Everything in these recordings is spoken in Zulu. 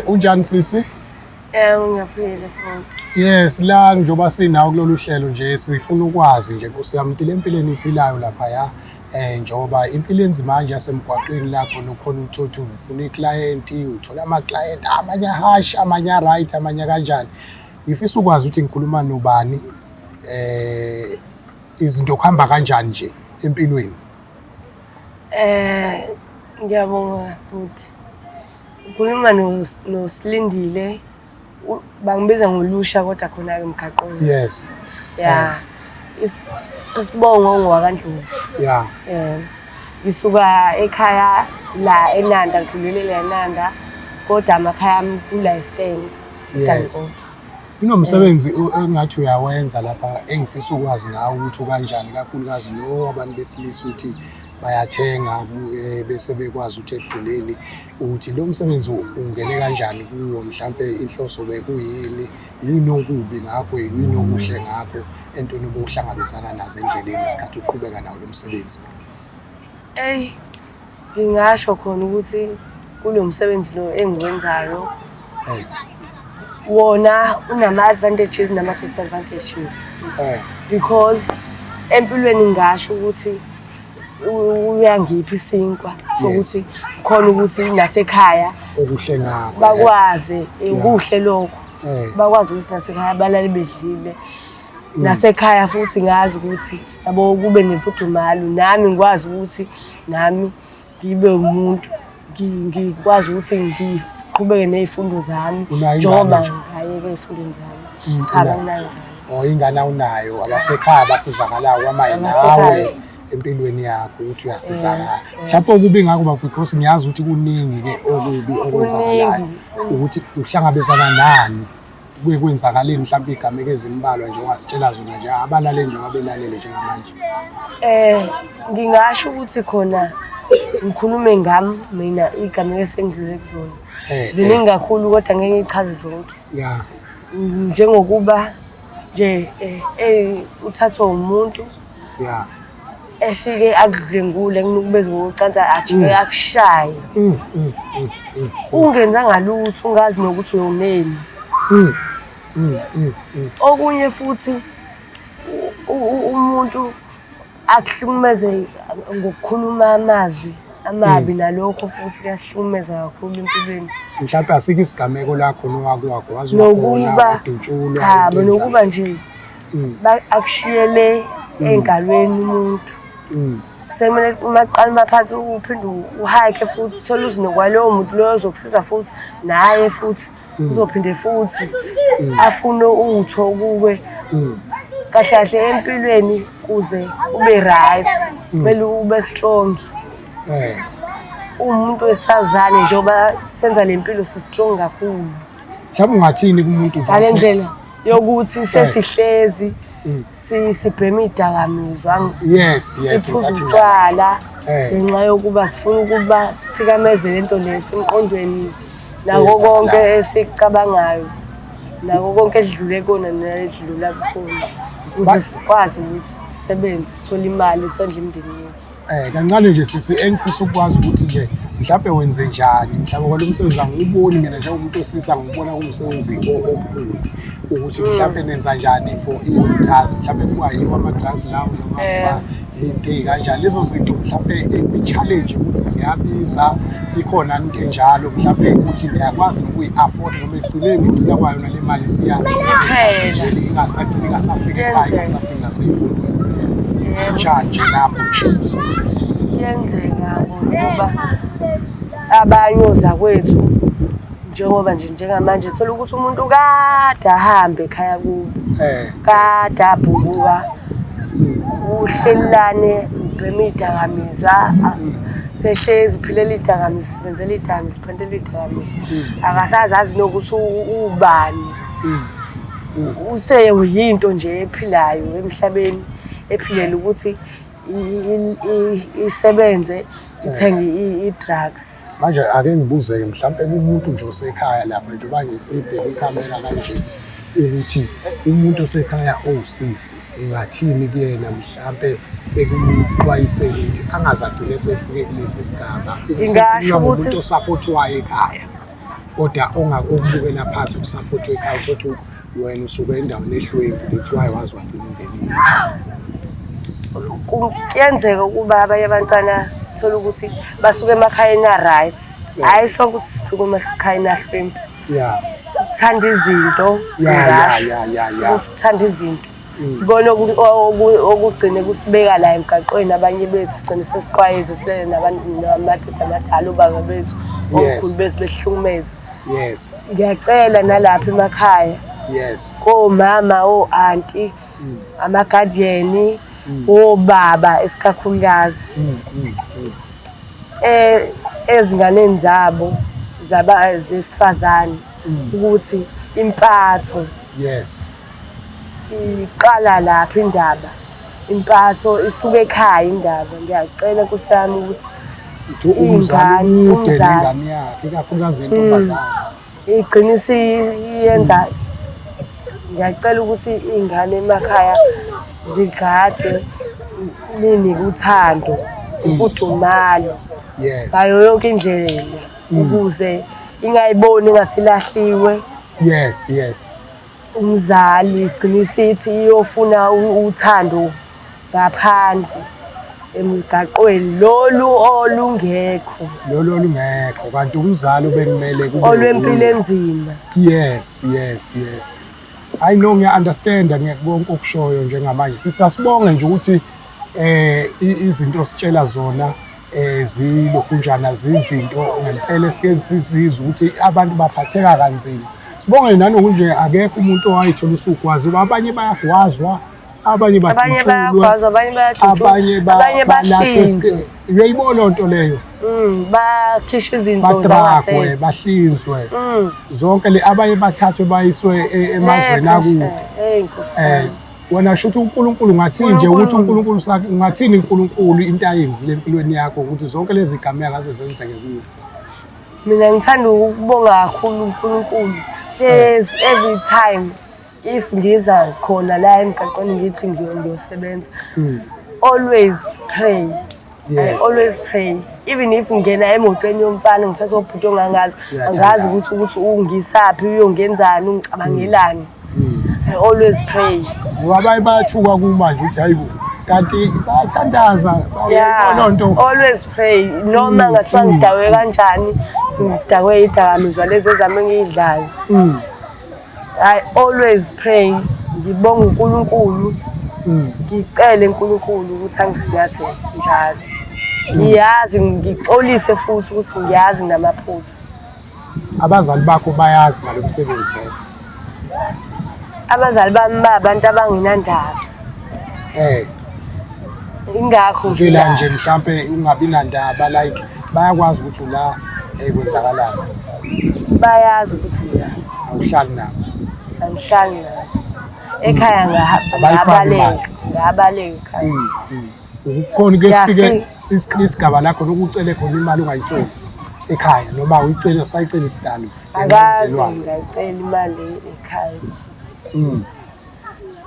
Unjani sisi? Ngiyaphila futhi. Yes, la njengoba sinawo kulolu hlelo nje sifuna ukwazi nje Nkosi yami ukuthi le mpilo eniphilayo lapha ya njengoba impilo enzima manje yasemgwaqweni lapho nokhona uthothu ufuna iclient, uthola ama-client amanye harsh, amanye right, amanye kanjani. Ngifisa ukwazi ukuthi ngikhuluma nobani izinto kuhamba kanjani nje empilweni. Ngiyabonga futhi. Ukhuluma noSilindile bangibiza ngolusha kodwa khona emgaqweni. Yes. Yeah. Isibongo ngwakaNdlovu. Yeah. Ngisuka ekhaya la eNanda ngidlulela eNanda kodwa amakhaya ami kula eSteni. Yes. Kunomsebenzi engathi uyawenza lapha engifisa ukwazi ngawo ukuthi kanjani kakhulukazi lo abantu besilisa ukuthi bayathenga bese bekwazi ukuthi ekugcineni ukuthi lo msebenzi ungene kanjani kuwo mhlambe inhloso bekuyini yini okubi ngakho yini okuhle ngakho entweni obuhlangabezana nazo endleleni isikhathi uqhubeka nawo lo msebenzi. Ngingasho khona ukuthi kulo msebenzi lo engiwenzayo wona unama-advantages nama-disadvantages because empilweni ngasho ukuthi uyangipha isinkwa sokuthi khona ukuthi nasekhaya okuhle ngakho bakwazi kuhle lokho bakwazi ukuthi nasekhaya balale bedlile nasekhaya futhi ngazi ukuthi yabo kube nemfudumalo nami ngikwazi ukuthi nami ngibe umuntu ngikwazi ukuthi ngiqhubeke nezifundo zami njengoba ngayeke ezifundweni zami cha banginayo. Ingane unayo abasekhaya basizakalayo kwamanje nawe empilweni yakho ukuthi uyasizakala. Mhlawumbe okubi ngakho because ngiyazi ukuthi kuningi ke okubi okwenzakalayo ukuthi uhlangabezana nani kwenzakaleni mhlawumbe igameke ezimbalwa nje ongasitshela zona nje abalale nje abelalele njengamanje. Ngingasho ukuthi khona ngikhulume ngami mina igameke esengidlule kuzona ziningi kakhulu kodwa ngeke ngichaze zonke. Yeah. Njengokuba nje uthathwa umuntu efike akudlengule kunokubeza ngokucansa ajike akushaye ungenzanga lutho ungazi nokuthi uyoneni. Okunye futhi umuntu akuhlukumeze ngokukhuluma amazwi amabi nalokho futhi kuyahlukumeza kakhulu empilweni. Mhlawumbe asikho isigameko lakho nowakwazi nokuba cha nokuba nje akushiyele engalweni umuntu semele umaqala maphansi uphinde uhike futhi thola uzinokwalowo muntu lo ozokusiza futhi naye futhi uzophinde futhi afune utho kuwe kahle kahle empilweni kuze ube right kumele ube strong. Umuntu wesazane njengoba senza lempilo si-strong kakhulu. Mhlawumbe ungathini kumuntu ngale ndlela yokuthi sesihlezi sibhema idakamizwa siphuza utshwala ngenxa yokuba sifuna ukuba sithikameze lento lesi emqondweni nako konke esikucabangayo nako konke esidlule kona nedlula kukhona ukuze sikwazi ukuthi sisebenze sithole imali sondle imindeni yethu. Kancane nje sisi engifisa ukwazi ukuthi nje mhlawumbe wenze njani mhlawumbe kwalo msebenzi angiboni mina njengomuntu osisa ngibona kumsebenzi omkhulu ukuthi mhlawumbe nenza njani for i-tasks mhlawumbe kuba yiwo ama-drugs lawo noma into kanjani lezo zinto mhlawumbe i-challenge ukuthi siyabiza ikhona into enjalo mhlawumbe ukuthi ngiyakwazi ukuyi-afford noma ekugcineni igcina kwayo nale mali ingasafika ekhaya ingasafika nasey'fundweni njani lapho nje yenzeka ngoba abanye ozakwethu njengoba nje njengamanje thola ukuthi umuntu kade ahambe ekhaya kubo kade abhukuka uhlelane ubhema idakamizwa sehlezi uphilela idakamizwa usebenzela idakamizwa uphendela idakamizwa akasazazi nokuthi ubani useyinto nje ephilayo emhlabeni ephilela ukuthi isebenze ithenge i-drugs. Manje ake ngibuzeke mhlawumbe umuntu nje osekhaya lapha nje manje sibheke ikhamera kanje ukuthi umuntu osekhaya osisi ngathini kuyena mhlawumbe bekuxwayisele ukuthi angaze agcine sefike kulesi sigaba ngingasho ukuthi umuntu osupportwayo ekhaya kodwa ongakubukela phansi ukusupport ekhaya ukuthi wena usuke endaweni ehlwempu lethiwa wazi wagcina umndeni. Kuyenzeka ukuba abanye abantwana thola ukuthi basuke emakhayeni a-right. Hayi sonke ukuthi sisuke emakhayeni ahlwempu. Yeah. Uthanda izinto. Yeah. Uthanda izinto. Ibona okugcine kusibeka la emgaqweni abanye bethu sigcine sesiqwayize silele namadoda amadala obaba bethu omkhulu bese behlukumeza. Yes. Ngiyacela nalapha emakhaya. Yes. Omama, o-auntie, ama-guardian, obaba esikakhulukazi. Ezinganeni zabo zesifazane ukuthi impatho. Yes. Iqala lapha indaba. Impatho isuke ekhaya indaba. Ngiyacela Nkosi yami ukuthi umzali yakhe ikakhulukazi intombazane igcina isiyenza. Ngiyacela ukuthi iy'ngane emakhaya zigadwe linike uthando, imfudumalo ngayo yonke indlela ukuze ingayiboni engathi ilahliwe. Yes. Umzali igcina isithi iyofuna uthando ngaphandle emgaqweni lolu olungekho kanti umzali obekumele kube olwempilo enzima. Yes. I know ngiya-understanda konke okushoyo njengamanje. Sisasibonge nje ukuthi izinto sitshela zona zilokhunjana zizinto ngempela esike sizizwe ukuthi abantu baphatheka kanzima. Sibonge nanokuthi nje akekho umuntu owayithola usukwazi. Abanye bayagwazwa, abanye badutshulwa, abanye bahlinzwe. Uyayibona lonto leyo? Bakhishwa izinto batragwe, bahlinzwe. Zonke le abanye bathathwe bayiswe emazweni akubo. Wena shuthi uNkulunkulu ngathi nje ukuthi uNkulunkulu ngathini uNkulunkulu into ayenzile empilweni yakho ukuthi zonke lezi gameka ngaze zenzeke kuyo. Mina ngithanda ukubonga kakhulu uNkulunkulu. Every time if ngiza khona la emgaqweni ngithi ngiyosebenza, always pray. Yes. I always pray. Even if ngena emotweni yomfana ngithatha ubhuti ongangazi, angazi ukuthi ungisaphi uyongenzani ungicabangelani. I always pray. Abanye bayathuka kumanje ukuthi hayibo kanti bayathandaza bayayibona. Always pray. Noma ngathiwa ngidakwe kanjani, ngidakwe idakamizwa lezi ezami engiyidlayo. I always pray. Ngibonga uNkulunkulu. Ngicele uNkulunkulu ukuthi angisingathe njalo. Ngiyazi ngixolise futhi ukuthi ngiyazi namaphutha. Abazali bakho bayazi ngalo msebenzi lo. Abazali bami babantu abanginandaba. Ingakho nje mhlambe ungabi nandaba like bayakwazi ukuthi ula ekwenzakalani. Bayazi ukuthi la awuhlali nabo. Angihlali nabo. Ekhaya ngabaleka ekhaya. Ukukhona ke sifike isigaba lakho lokucela khona imali ungayitholi ekhaya noma uyicela usayicela isidalo. Akazi ngicela imali ekhaya.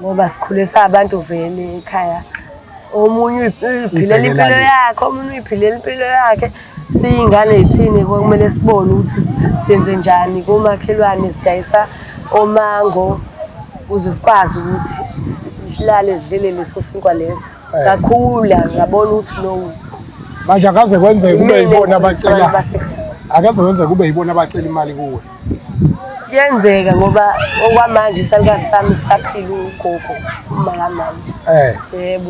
Ngoba sikhule sabantu vele ekhaya. Omunye uyiphilela impilo yakhe, omunye uyiphilela impilo yakhe. Siyingane ethini kumele sibone ukuthi siyenze njani komakhelwane sidayisa omango ukuze sikwazi ukuthi silale sidlele leso sinkwa leso. Kakhula ngabona ukuthi no. Manje akaze kwenzeke kube yibona abacela. Akaze kwenzeke kube yibona abacela imali kuwe. Kuyenzeka ngoba okwamanje isalukazi sami sisaphila ugogo uma kamama.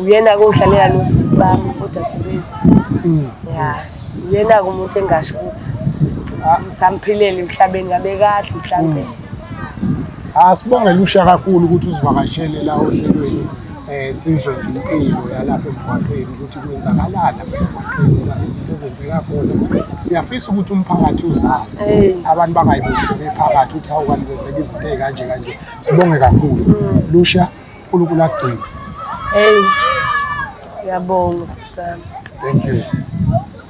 Uyena kodlalela nosisi bami kodwa bethu. Uyena umuntu engasho ukuthi ngisamphilele emhlabeni ngabe kahle mhlambe. Asibonge lusha kakhulu ukuthi usivakashele la ohlelweni sizwe impilo yalapha emgwaqeni ukuthi kwenzakalana emgwaqeni izinto ezenzeka khona. Siyafisa ukuthi umphakathi uzazi abantu bangayibonisi bephakathi ukuthi hawu kanti kwenzeka izinto ezikanje. Sibonge kakhulu lusha uNkulunkulu akugcine. Ngiyabonga. Thank you.